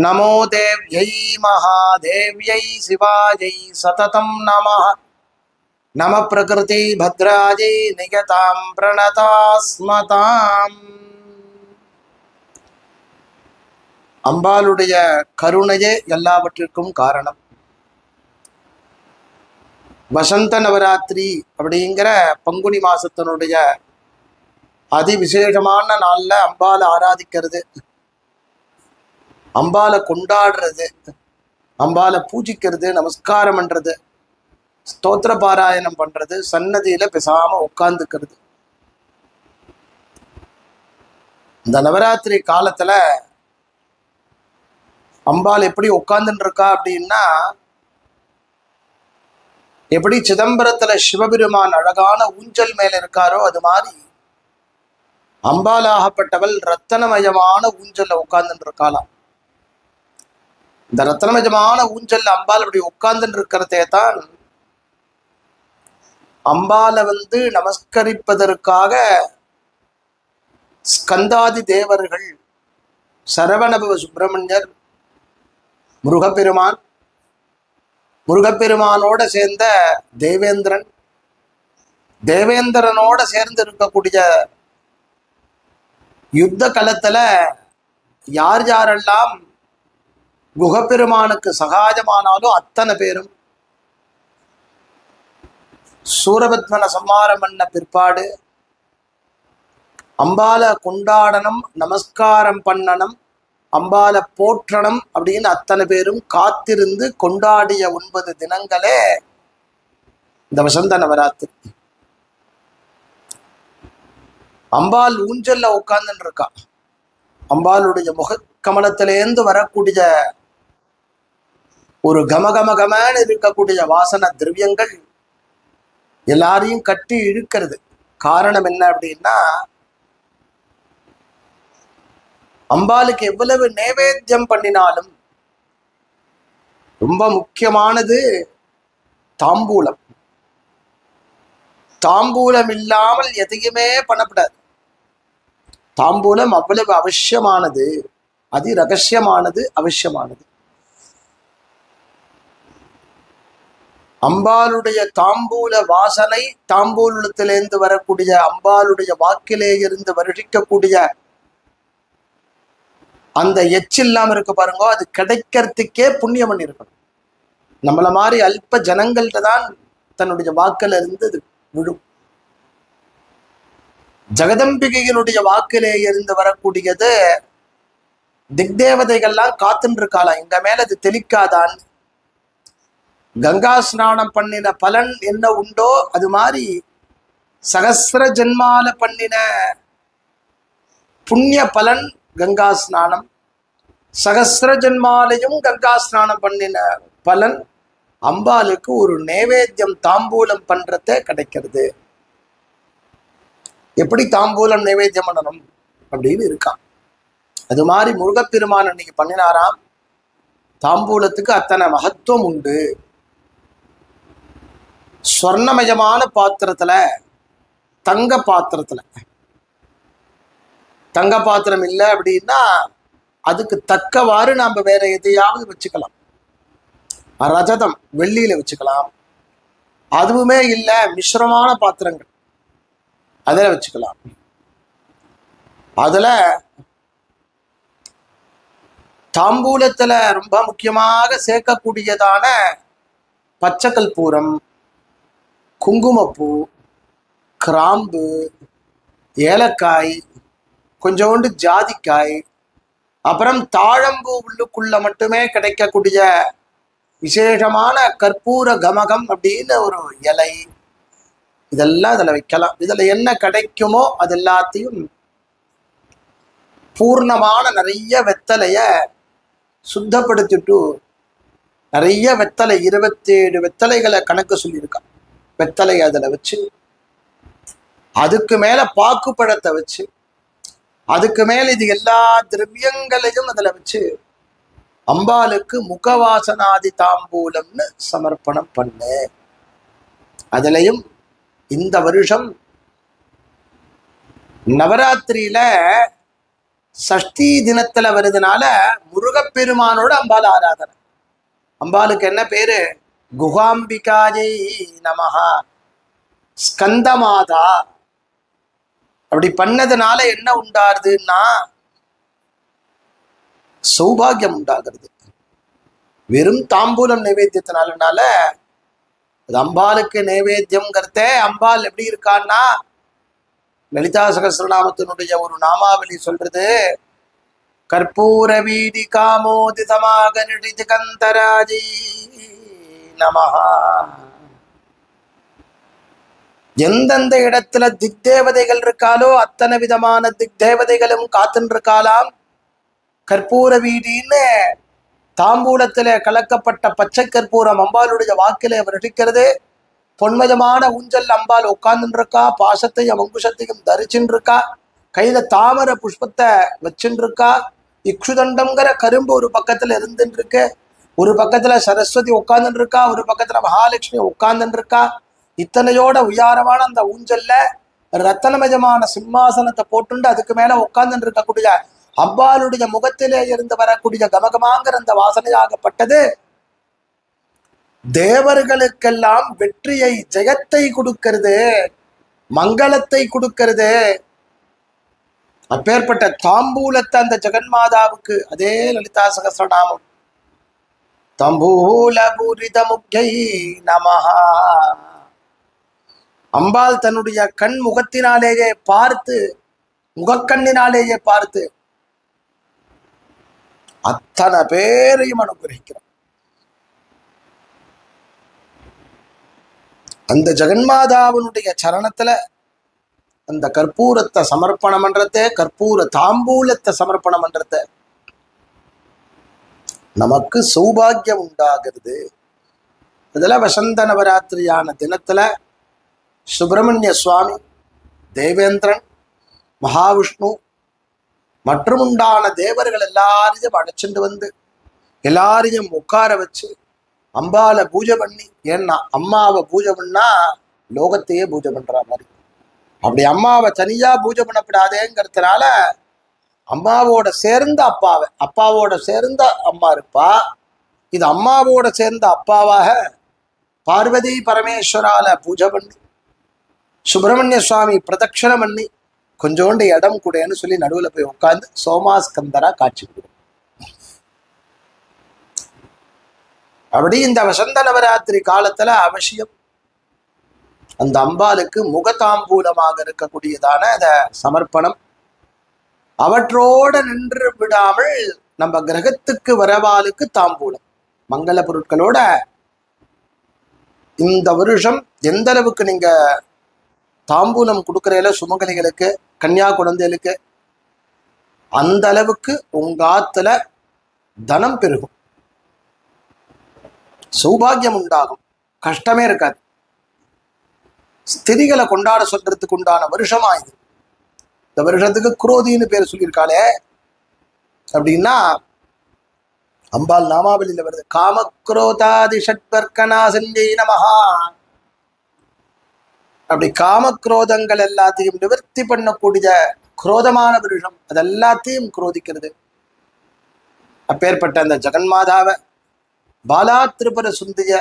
நமோ தேவ்யை மகாதேவ்யை சிவாஜை சததம் நமः. நம பிரகிருதி பத்ராஜை நிகதாம் பிரணதாஸ்மதாம். அம்பாளுடைய கருணையே எல்லாவற்றிற்கும் காரணம். வசந்த நவராத்திரி அப்படிங்கிற பங்குனி மாசத்தினுடைய அதிவிசேஷமான நாள்ல அம்பாளை ஆராதிக்கிறது, அம்பாளை கொண்டாடுறது, அம்பாளை பூஜிக்கிறது, நமஸ்காரம் பண்றது, ஸ்தோத்திர பாராயணம் பண்றது, சன்னதியில பேசாம உட்கார்ந்துக்கிறது. இந்த நவராத்திரி காலத்துல அம்பாள் எப்படி உட்கார்ந்துட்டு இருக்கா அப்படின்னா, எப்படி சிதம்பரத்துல சிவபெருமான் அழகான ஊஞ்சல் மேல இருக்காரோ அது மாதிரி அம்பாளாகப்பட்டவள் ரத்தனமயமான ஊஞ்சல்ல உட்கார்ந்துட்டு இருக்காளாம். இந்த ரத்தனமயமான ஊஞ்சல்ல அம்பாள் அப்படி உட்கார்ந்துட்டு இருக்கிறதே தான் அம்பாளை நமஸ்கரிப்பதற்காக ஸ்கந்தாதி தேவர்கள், சரவணபவ சுப்பிரமணியர், முருகப்பெருமான், முருகப்பெருமானோட சேர்ந்த தேவேந்திரன், தேவேந்திரனோட சேர்ந்து இருக்கக்கூடிய யுத்த களத்துல யார் யாரெல்லாம் குகப்பெருமானுக்கு சகாயமானாலும் அத்தனை பேரும் சூரபத்மனை சம்மாரம் பண்ண பிற்பாடு அம்பாலை கொண்டாடணும், நமஸ்காரம் பண்ணணும், அம்பாலை போற்றணும் அப்படின்னு அத்தனை பேரும் காத்திருந்து கொண்டாடிய 9 தினங்களே இந்த வசந்த நவராத்திரி. அம்பாள் ஊஞ்சல்ல உட்கார்ந்துட்டு இருக்கா. அம்பாளுடைய முகக்கமலத்திலேந்து வரக்கூடிய ஒரு கமகமகமான இருக்கக்கூடிய வாசன திரவியங்கள் எல்லாரையும் கட்டி இழுக்கிறது. காரணம் என்ன அப்படின்னா, அம்பாளுக்கு எவ்வளவு நைவேத்தியம் பண்ணினாலும் ரொம்ப முக்கியமானது தாம்பூலம். தாம்பூலம் இல்லாமல் எதையுமே பண்ணப்படாது. தாம்பூலம் அவ்வளவு அவசியமானது, அதி ரகசியமானது, அவசியமானது. அம்பாளுடைய தாம்பூல வாசனை, தாம்பூலத்திலிருந்து வரக்கூடிய அம்பாளுடைய வாக்கிலே இருந்து வருஷிக்கக்கூடிய அந்த எச்சில்லாம இருக்கு பாருங்க, அது கிடைக்கிறதுக்கே புண்ணியம் பண்ணி இருக்கணும். நம்மள மாதிரி அல்ப ஜனங்கள்ட்ட தான் தன்னுடைய வாக்கில இருந்து அது விழும். ஜெகதம்பிகையினுடைய வாக்கிலே இருந்து வரக்கூடியது திக்தேவதைகள்லாம் காத்துன்னு இருக்காளாம், எங்க மேல அது தெளிக்காதான். கங்கா ஸ்நானம் பண்ணின பலன் என்ன உண்டோ அது மாதிரி சகஸ்ர ஜென்மால பண்ணின புண்ணிய பலன் கங்கா ஸ்நானம், சகஸ்ர ஜென்மாலையும் கங்கா ஸ்நானம் பண்ணின பலன் அம்பாளுக்கு ஒரு நைவேத்தியம் தாம்பூலம் பண்றதே கிடைக்கிறது. எப்படி தாம்பூலம் நைவேத்தியம் பண்ணணும் அப்படின்னு இருக்கான். அது மாதிரி முருகப்பெருமான் அன்னைக்கு பண்ணினாராம். தாம்பூலத்துக்கு அத்தனை மகத்துவம் உண்டு. ஸ்வர்ணமயமான பாத்திரத்துல, தங்க பாத்திரத்துல, தங்க பாத்திரம் இல்லை அப்படின்னா அதுக்கு தக்கவாறு நாம வேற எதையாவது வச்சுக்கலாம். ரஜதம் வெள்ளியில வச்சுக்கலாம். அதுவுமே இல்லை மிஸ்ரமான பாத்திரங்கள் அதுல வச்சுக்கலாம். அதுல தாம்பூலத்துல ரொம்ப முக்கியமாக சேர்க்கக்கூடியதான பச்சை கற்பூரம், குங்குமப்பூ, கிராம்பு, ஏலக்காய், கொஞ்சோண்டு ஜாதிக்காய், அப்புறம் தாழம்பூ உள்ளுக்குள்ள மட்டுமே கிடைக்கக்கூடிய விசேஷமான கற்பூர கமகம் அப்படின்னு ஒரு இலை, இதெல்லாம் அதில் வைக்கலாம். இதில் என்ன கிடைக்குமோ அது எல்லாத்தையும் பூர்ணமான நிறைய வெத்தலைய சுத்தப்படுத்திட்டு, நிறைய வெத்தலை 27 வெத்தலைகளை கணக்கு சொல்லியிருக்கான். வெத்தலை அதில் வச்சு, அதுக்கு மேல பாக்கு பழத்தை வச்சு, அதுக்கு மேல இது எல்லா திரவியங்களையும் அதுல வச்சு அம்பாளுக்கு முகவாசனாதி தாம்பூலம்னு சமர்ப்பணம் பண்ணு. அதுலயும் இந்த வருஷம் நவராத்திரியில சஷ்டி தினத்துல வருதுனால முருகப்பெருமானோட அம்பாள் ஆராதனை. அம்பாளுக்கு என்ன பேரு? குகாம்பிகாயை நமஹா, ஸ்கந்தமாதா. அப்படி பண்ணதுனால என்ன உண்டாருதுன்னா சௌபாகியம் உண்டாகிறது. வெறும் தாம்பூலம் நைவேத்தியத்தினால அது அம்பாளுக்கு நைவேத்தியம்ங்கிறத. அம்பாள் எப்படி இருக்கான்னா லலிதா சகஸ்ரநாமத்தினுடைய ஒரு நாமாவளி சொல்றது, கற்பூர வீதி காமோதிதமாக நிடிது கந்தராஜி நமஹா. எந்தெந்த இடத்துல திக்தேவதைகள் இருக்காலோ அத்தனை விதமான திக்தேவதைகளும் காத்துன்னு இருக்காலாம். கற்பூர வீதின்னு தாம்பூலத்துல கலக்கப்பட்ட பச்சை கற்பூரம் அம்பாளுடைய வாக்கில அவர் நடிக்கிறது. பொன்மயமான ஊஞ்சல் அம்பாள் உட்கார்ந்துன்னு இருக்கா. பாசத்தையும் அங்குஷத்தையும் தரிச்சுன்னு இருக்கா. கையில தாமரை புஷ்பத்தை வச்சுன்னு இருக்கா. இக்ஷுதண்டம்ங்கிற கரும்பு ஒரு பக்கத்துல இருந்துட்டு இருக்கு. ஒரு பக்கத்துல சரஸ்வதி உட்கார்ந்துட்டு இருக்கா. ஒரு பக்கத்துல மகாலட்சுமி உட்கார்ந்துட்டு இருக்கா. இத்தனையோட உயாரமான அந்த ஊஞ்சல்ல ரத்தனமயமான சிம்மாசனத்தை போட்டுண்டு அதுக்கு மேல உட்கார்ந்துட்டு இருக்கக்கூடிய அம்பாளுடைய முகத்திலே இருந்து வரக்கூடிய கமகமாங்கிற அந்த வாசனையாகப்பட்டது தேவர்களுக்கெல்லாம் வெற்றியை, ஜெயத்தை கொடுக்கிறது, மங்களத்தை கொடுக்கிறது. அப்பேற்பட்ட தாம்பூலத்தை அந்த ஜெகன்மாதாவுக்கு, அதே லலிதா சகஸ்ரநாமம், தம்பூல பூரித முக்யை நமஹா. அம்பாள் தன்னுடைய கண் முகத்தினாலேயே பார்த்து, முகக்கண்ணினாலேயே பார்த்து அத்தனை பேரையும் அனுகிரகிக்கிறார். அந்த ஜெகன்மாதாவினுடைய சரணத்துல அந்த கற்பூரத்தை சமர்ப்பணம் பண்றதே, கற்பூர தாம்பூலத்தை சமர்ப்பணம் பண்றத நமக்கு சௌபாகியம் உண்டாகிறது. இதுல வசந்த நவராத்திரியான தினத்துல சுப்பிரமணிய சுவாமி, தேவேந்திரன், மகாவிஷ்ணு மற்றும் உண்டான தேவர்கள் எல்லாரையும் அழைச்சிட்டு வந்து எல்லாரையும் உட்கார வச்சு அம்பாவை பூஜை பண்ணி, ஏன்னா அம்மாவை பூஜை பண்ணா லோகத்தையே பூஜை பண்ற மாதிரி. அப்படி அம்மாவை தனியா பூஜை பண்ணப்படாதேங்கிறதுனால அம்மாவோட சேர்ந்த அப்பாவை, அப்பாவோட சேர்ந்த அம்மா இருப்பா. இது அம்மாவோட சேர்ந்த அப்பாவாக பார்வதி பரமேஸ்வரால பூஜை பண்ணி சுப்பிரமணிய சுவாமி பிரதட்சணம் பண்ணி கொஞ்சோண்டு இடம் கூடன்னு சொல்லி நடுவில் போய் உட்கார்ந்து சோமாஸ்கந்தரா காட்சி கொடுக்கும். அப்படி இந்த வசந்த நவராத்திரி காலத்துல அவசியம் அந்த அம்பாளுக்கு முகதாம்பூலமாக இருக்கக்கூடியதான அந்த சமர்ப்பணம் அவற்றோட நின்று விடாமல் நம்ம கிரகத்துக்கு வரவாளுக்கு தாம்பூலம் மங்கள பொருட்களோட இந்த வருஷம் எந்த அளவுக்கு நீங்க தாம்பூலம் கொடுக்கறதுல சுமங்கலிகளுக்கு, கன்னியா குழந்தைகளுக்கு, அந்த அளவுக்கு உங்க ஆத்துல தனம் பெருகும், சௌபாகியம் உண்டாகும், கஷ்டமே இருக்காது. ஸ்திரிகளை கொண்டாட சொல்றதுக்கு உண்டான வருஷமா இது. இந்த வருஷத்துக்கு குரோதின்னு பேர் சொல்லியிருக்காளே அப்படின்னா அம்பாள் நாமாவளியில வருது, காமக்ரோதாதி ஷட்வர்க்கநாசன்யை நமஹா. அப்படி காமக்ரோதங்கள் எல்லாத்தையும் நிவர்த்தி பண்ணக்கூடிய குரோதமான வருஷம், அது எல்லாத்தையும் குரோதிக்கிறது. அப்பேற்பட்ட அந்த ஜெகன்மாதாவை, பாலா திரிபுர சுந்திய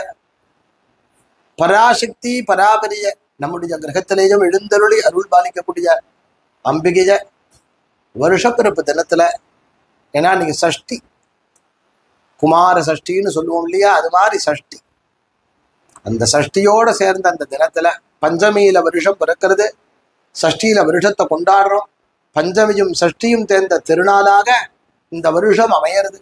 பராசக்தி பராபரிய நம்முடைய கிரகத்திலேயும் எழுந்தருளி அருள் பாலிக்கக்கூடிய அம்பிகைய வருஷப்பிறப்பு தினத்துல, ஏன்னா நீங்க சஷ்டி, குமார சஷ்டின்னு சொல்லுவோம் இல்லையா, அது மாதிரி சஷ்டி. அந்த சஷ்டியோட சேர்ந்த அந்த தினத்துல பஞ்சமியில வருஷம் பிறக்கிறது, சஷ்டியில வருஷத்தை கொண்டாடுறோம். பஞ்சமியும் சஷ்டியும் தேர்ந்த திருநாளாக இந்த வருஷம் அமையிறது.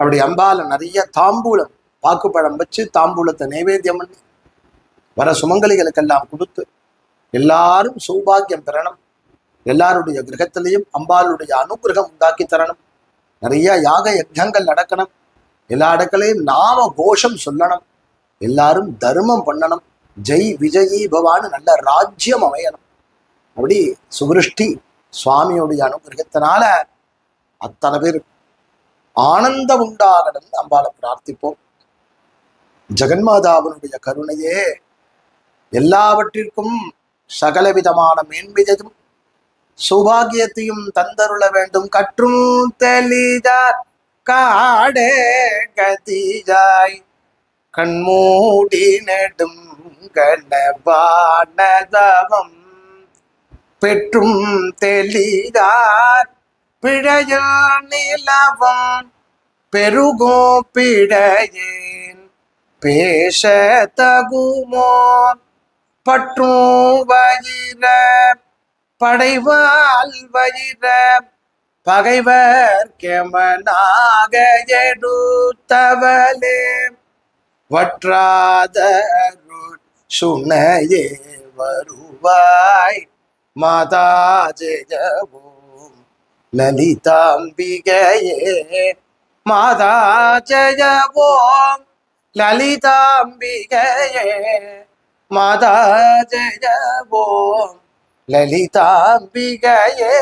அப்படி அம்பால நிறைய தாம்பூலம், பாக்குப்பழம் வச்சு தாம்பூலத்தை நைவேத்தியம் பண்ணி வர சுமங்கலிகளுக்கெல்லாம் கொடுத்து எல்லாரும் சௌபாகியம் பெறணும். எல்லாருடைய கிரகத்திலையும் அம்பாளுடைய அனுகிரகம் உண்டாக்கி தரணும். நிறைய யாக யஜ்ஞங்கள் நடக்கணும். எல்லா இடங்களையும் நாம கோஷம் சொல்லணும். எல்லாரும் தர்மம் பண்ணணும். ஜெய் விஜயி பவான்னு நல்ல ராஜ்யம் அமையணும். அப்படி சுவிருஷ்டி சுவாமியுடைய அனுகிரகத்தினால அத்தனை பேர் ஆனந்தம் உண்டாகணும்னு அம்பாளை பிரார்த்திப்போம். ஜெகன்மாதாவினுடைய கருணையே எல்லாவற்றிற்கும் சகலவிதமான மேன்மையதும் சௌபாகியத்தையும் தந்தருள வேண்டும். கற்றும் தெளிதார் காடே கதியாய் கண்மூடி நெடும் கனவானதவம் பெற்றும் தெளிதார் பிழையில் நிலவம் பெருகோ பிழையேன் பேச தகுமோ பற்றும் வயிற படைவால் வயிற பகைவர் கெமனாக எடுத்தவளே வற்றாத அருள் சுனையே வருவாய் மாதா ஜெயவோம் லலிதாம்பிகையே மாதா ஜெயவோம் லலிதாம்பிகையே மாதா ஜெயவோம் லலிதாம்பிகையே.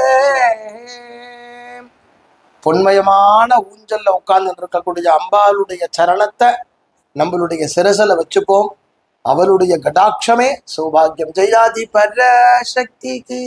பொன்மயமான ஊஞ்சல்ல உட்கார்ந்து இருக்கக்கூடிய அம்பாளுடைய சரணத்தை நம்மளுடைய சிரசில வச்சுப்போம். அவளுடைய கடாட்சமே சௌபாகியம். ஜெயாதி பராசக்திக்கு.